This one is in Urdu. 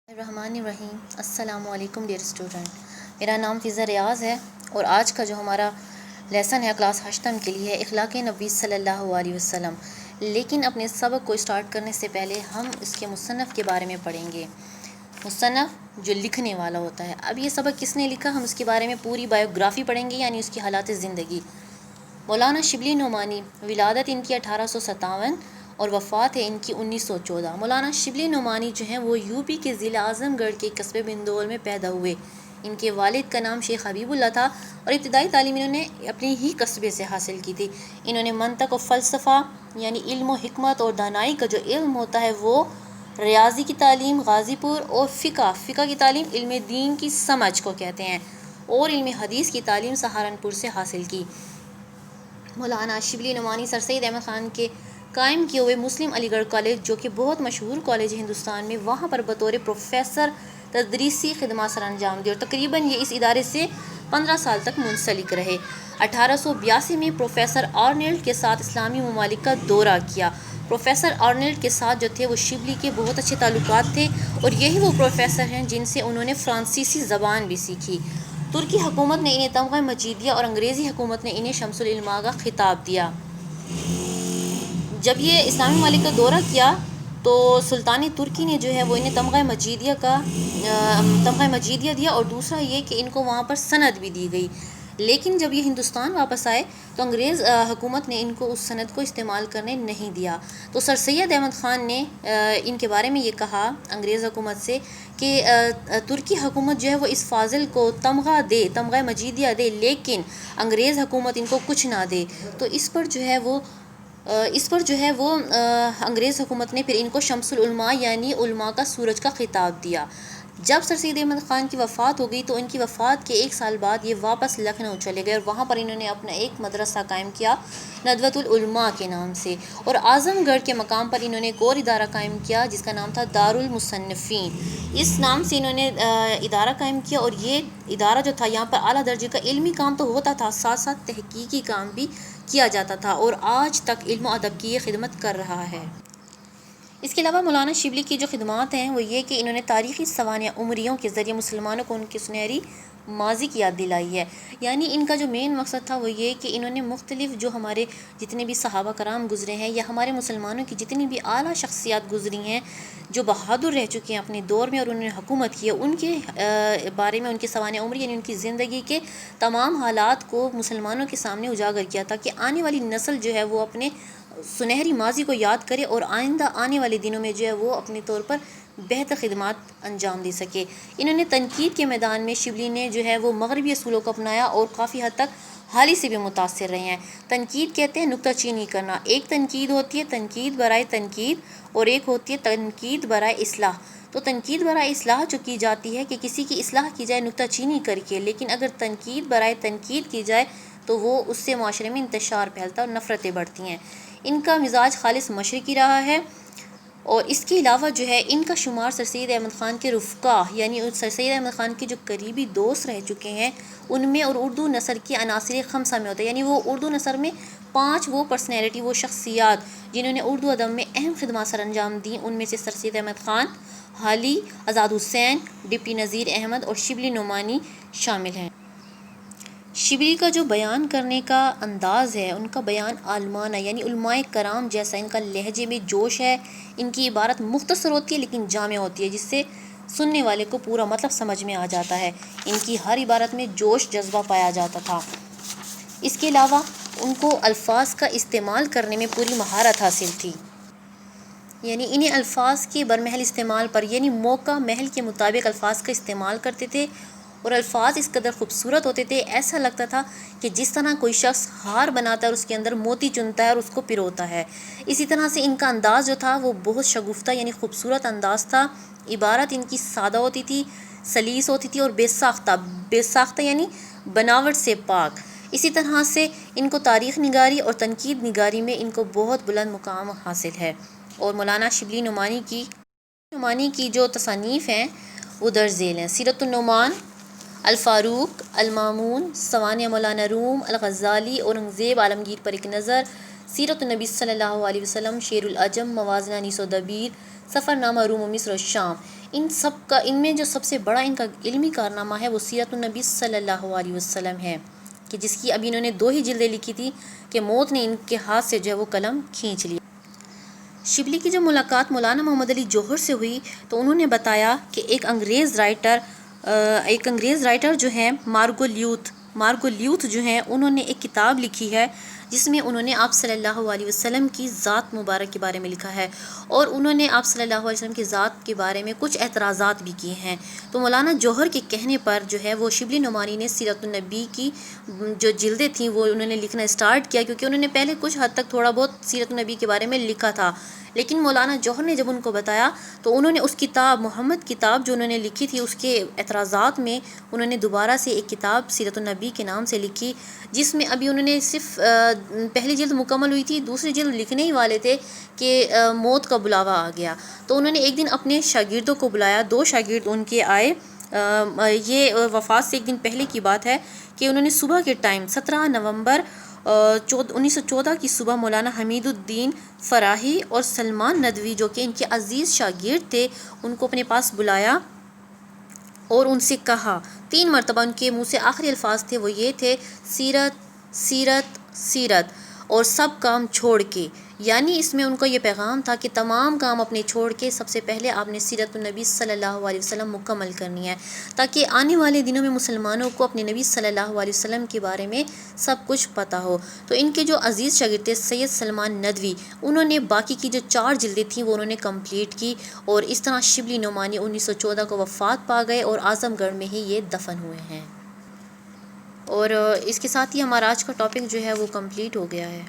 الرحمن الرحیم۔ السلام علیکم ڈیئر اسٹوڈنٹ، میرا نام فضا ریاض ہے اور آج کا جو ہمارا لیسن ہے کلاس ہشتم کے لیے ہے اخلاق نبی صلی اللہ علیہ وسلم۔ لیکن اپنے سبق کو اسٹارٹ کرنے سے پہلے ہم اس کے مصنف کے بارے میں پڑھیں گے۔ مصنف جو لکھنے والا ہوتا ہے، اب یہ سبق کس نے لکھا ہم اس کے بارے میں پوری بایوگرافی پڑھیں گے، یعنی اس کی حالات زندگی۔ مولانا شبلی نعمانی، ولادت ان کی 1857 اور وفات ہے ان کی 1914۔ مولانا شبلی نعمانی جو ہیں وہ یو پی کے ضلع اعظم گڑھ کے قصبے بندول میں پیدا ہوئے۔ ان کے والد کا نام شیخ حبیب اللہ تھا اور ابتدائی تعلیم انہوں نے اپنے ہی قصبے سے حاصل کی تھی۔ انہوں نے منطق و فلسفہ یعنی علم و حکمت اور دانائی کا جو علم ہوتا ہے وہ ریاضی کی تعلیم غازی پور اور فقہ کی تعلیم علم دین کی سمجھ کو کہتے ہیں اور علم حدیث کی تعلیم سہارنپور سے حاصل کی۔ مولانا شبلی نعمانی سر سید احمد خان کے قائم کیے ہوئے مسلم علی گڑھ کالج جو کہ بہت مشہور کالج ہے ہندوستان میں، وہاں پر بطور پروفیسر تدریسی خدمات سر انجام دی اور تقریباً یہ اس ادارے سے 15 سال تک منسلک رہے۔ 1882 میں پروفیسر آرنلڈ کے ساتھ اسلامی ممالک کا دورہ کیا۔ پروفیسر آرنلڈ کے ساتھ جو تھے وہ شبلی کے بہت اچھے تعلقات تھے اور یہی وہ پروفیسر ہیں جن سے انہوں نے فرانسیسی زبان بھی سیکھی۔ ترکی حکومت نے انہیں تمغہ مجیدیہ اور انگریزی حکومت نے انہیں شمس العلماء کا خطاب دیا۔ جب یہ اسلامی ممالک کا دورہ کیا تو سلطان ترکی نے جو ہے وہ انہیں تمغہ مجیدیہ دیا اور دوسرا یہ کہ ان کو وہاں پر سند بھی دی گئی۔ لیکن جب یہ ہندوستان واپس آئے تو انگریز حکومت نے ان کو اس سند کو استعمال کرنے نہیں دیا۔ تو سر سید احمد خان نے ان کے بارے میں یہ کہا انگریز حکومت سے کہ ترکی حکومت جو ہے وہ اس فاضل کو تمغہ مجیدیہ دے لیکن انگریز حکومت ان کو کچھ نہ دے۔ تو اس پر جو ہے وہ انگریز حکومت نے پھر ان کو شمس العلماء یعنی علماء کا سورج کا خطاب دیا۔ جب سر سید احمد خان کی وفات ہو گئی تو ان کی وفات کے 1 سال بعد یہ واپس لکھنؤ چلے گئے اور وہاں پر انہوں نے اپنا ایک مدرسہ قائم کیا ندوۃ العلماء کے نام سے، اور اعظم گڑھ کے مقام پر انہوں نے ایک اور ادارہ قائم کیا جس کا نام تھا دار المصنفین۔ اس نام سے انہوں نے ادارہ قائم کیا اور یہ ادارہ جو تھا یہاں پر اعلیٰ درجے کا علمی کام تو ہوتا تھا، ساتھ ساتھ تحقیقی کام بھی کیا جاتا تھا اور آج تک علم و ادب کی یہ خدمت کر رہا ہے۔ اس کے علاوہ مولانا شبلی کی جو خدمات ہیں وہ یہ کہ انہوں نے تاریخی سوانح عمریوں کے ذریعے مسلمانوں کو ان کی سنہری ماضی کی یاد دلائی ہے۔ یعنی ان کا جو مین مقصد تھا وہ یہ کہ انہوں نے مختلف جو ہمارے جتنے بھی صحابہ کرام گزرے ہیں یا ہمارے مسلمانوں کی جتنی بھی اعلیٰ شخصیات گزری ہیں جو بہادر رہ چکے ہیں اپنے دور میں اور انہوں نے حکومت کی ہے، ان کے بارے میں ان کی سوانح عمری یعنی ان کی زندگی کے تمام حالات کو مسلمانوں کے سامنے اجاگر کیا تاکہ آنے والی نسل جو ہے وہ اپنے سنہری ماضی کو یاد کرے اور آئندہ آنے والے دنوں میں جو ہے وہ اپنے طور پر بہتر خدمات انجام دے سکے۔ انہوں نے تنقید کے میدان میں شبلی نے جو ہے وہ مغربی اصولوں کو اپنایا اور کافی حد تک حالی سے بھی متاثر رہے ہیں۔ تنقید کہتے ہیں نکتہ چینی کرنا۔ ایک تنقید ہوتی ہے تنقید برائے تنقید اور ایک ہوتی ہے تنقید برائے اصلاح۔ تو تنقید برائے اصلاح جو کی جاتی ہے کہ کسی کی اصلاح کی جائے نکتہ چینی کر کے، لیکن اگر تنقید برائے تنقید کی جائے تو وہ اس سے معاشرے میں انتشار پھیلتا ہے اور نفرتیں بڑھتی ہیں۔ ان کا مزاج خالص مشرقی رہا ہے اور اس کے علاوہ جو ہے ان کا شمار سر سید احمد خان کے رفقا یعنی سر سید احمد خان کے جو قریبی دوست رہ چکے ہیں ان میں اور اردو نثر کی عناصر خمسہ میں ہوتا ہے، یعنی وہ اردو نثر میں 5 وہ پرسنالٹی وہ شخصیات جنہوں نے اردو ادب میں اہم خدمات سر انجام دیں، ان میں سے سر سید احمد خان، حالی آزاد حسین، ڈپٹی نذیر احمد اور شبلی نعمانی شامل ہیں۔ شبلی کا جو بیان کرنے کا انداز ہے ان کا بیان عالمانہ یعنی علماء کرام جیسا، ان کا لہجے میں جوش ہے، ان کی عبارت مختصر ہوتی ہے لیکن جامع ہوتی ہے جس سے سننے والے کو پورا مطلب سمجھ میں آ جاتا ہے۔ ان کی ہر عبارت میں جوش جذبہ پایا جاتا تھا۔ اس کے علاوہ ان کو الفاظ کا استعمال کرنے میں پوری مہارت حاصل تھی، یعنی انہیں الفاظ کے برمحل استعمال پر یعنی موقع محل کے مطابق الفاظ کا استعمال کرتے تھے اور الفاظ اس قدر خوبصورت ہوتے تھے ایسا لگتا تھا کہ جس طرح کوئی شخص ہار بناتا ہے اور اس کے اندر موتی چنتا ہے اور اس کو پروتا ہے، اسی طرح سے ان کا انداز جو تھا وہ بہت شگفتہ یعنی خوبصورت انداز تھا۔ عبارت ان کی سادہ ہوتی تھی، سلیس ہوتی تھی اور بے ساختہ یعنی بناوٹ سے پاک۔ اسی طرح سے ان کو تاریخ نگاری اور تنقید نگاری میں ان کو بہت بلند مقام حاصل ہے۔ اور مولانا شبلی نعمانی کی جو تصانیف ہیں وہ درج ذیل ہیں: سیرت النعمان، الفاروق، المامون، سوانح مولانا روم، الغزالی، اورنگزیب عالمگیر پر ایک نظر، سیرت النبی صلی اللہ علیہ وسلم، شیر العجم، موازنہ انیس و دبیر، سفر نامہ روم و مصر و شام۔ ان میں جو سب سے بڑا ان کا علمی کارنامہ ہے وہ سیرت النبی صلی اللہ علیہ وسلم ہے، کہ جس کی ابھی انہوں نے 2 ہی جلدیں لکھی تھی کہ موت نے ان کے ہاتھ سے جو ہے وہ قلم کھینچ لی۔ شبلی کی جو ملاقات مولانا محمد علی جوہر سے ہوئی تو انہوں نے بتایا کہ ایک انگریز رائٹر جو ہیں مارگو لیوتھ جو ہیں، انہوں نے ایک کتاب لکھی ہے جس میں انہوں نے آپ صلی اللہ علیہ وسلم کی ذات مبارک کے بارے میں لکھا ہے، اور انہوں نے آپ صلی اللہ علیہ وسلم کی ذات کے بارے میں کچھ اعتراضات بھی کیے ہیں۔ تو مولانا جوہر کے کہنے پر جو ہے وہ شبلی نعمانی نے سیرت النبی کی جو جلدیں تھیں وہ انہوں نے لکھنا اسٹارٹ کیا، کیونکہ انہوں نے پہلے کچھ حد تک تھوڑا بہت سیرت النبی کے بارے میں لکھا تھا، لیکن مولانا جوہر نے جب ان کو بتایا تو انہوں نے اس کتاب محمد کتاب جو انہوں نے لکھی تھی اس کے اعتراضات میں انہوں نے دوبارہ سے ایک کتاب سیرت النبی کے نام سے لکھی، جس میں ابھی انہوں نے صرف پہلی جلد مکمل ہوئی تھی، دوسری جلد لکھنے ہی والے تھے کہ موت کا بلاوا آ گیا۔ تو انہوں نے ایک دن اپنے شاگردوں کو بلایا، 2 شاگرد ان کے آئے، یہ وفات سے ایک دن پہلے کی بات ہے کہ انہوں نے صبح کے ٹائم 17 نومبر 1914 کی صبح مولانا حمید الدین فراہی اور سلمان ندوی جو کہ ان کے عزیز شاگرد تھے ان کو اپنے پاس بلایا اور ان سے کہا، 3 مرتبہ ان کے منہ سے آخری الفاظ تھے وہ یہ تھے، سیرت سیرت سیرت، اور سب کام چھوڑ کے، یعنی اس میں ان کا یہ پیغام تھا کہ تمام کام اپنے چھوڑ کے سب سے پہلے آپ نے سیرت النبی صلی اللہ علیہ وسلم مکمل کرنی ہے، تاکہ آنے والے دنوں میں مسلمانوں کو اپنے نبی صلی اللہ علیہ وسلم کے بارے میں سب کچھ پتہ ہو۔ تو ان کے جو عزیز شاگرد تھے سید سلمان ندوی، انہوں نے باقی کی جو 4 جلدیں تھیں وہ انہوں نے کمپلیٹ کی، اور اس طرح شبلی نعمانی 1914 کو وفات پا گئے اور اعظم گڑھ میں ہی یہ دفن ہوئے ہیں۔ اور اس کے ساتھ ہی ہمارا آج کا ٹاپک جو ہے وہ کمپلیٹ ہو گیا ہے۔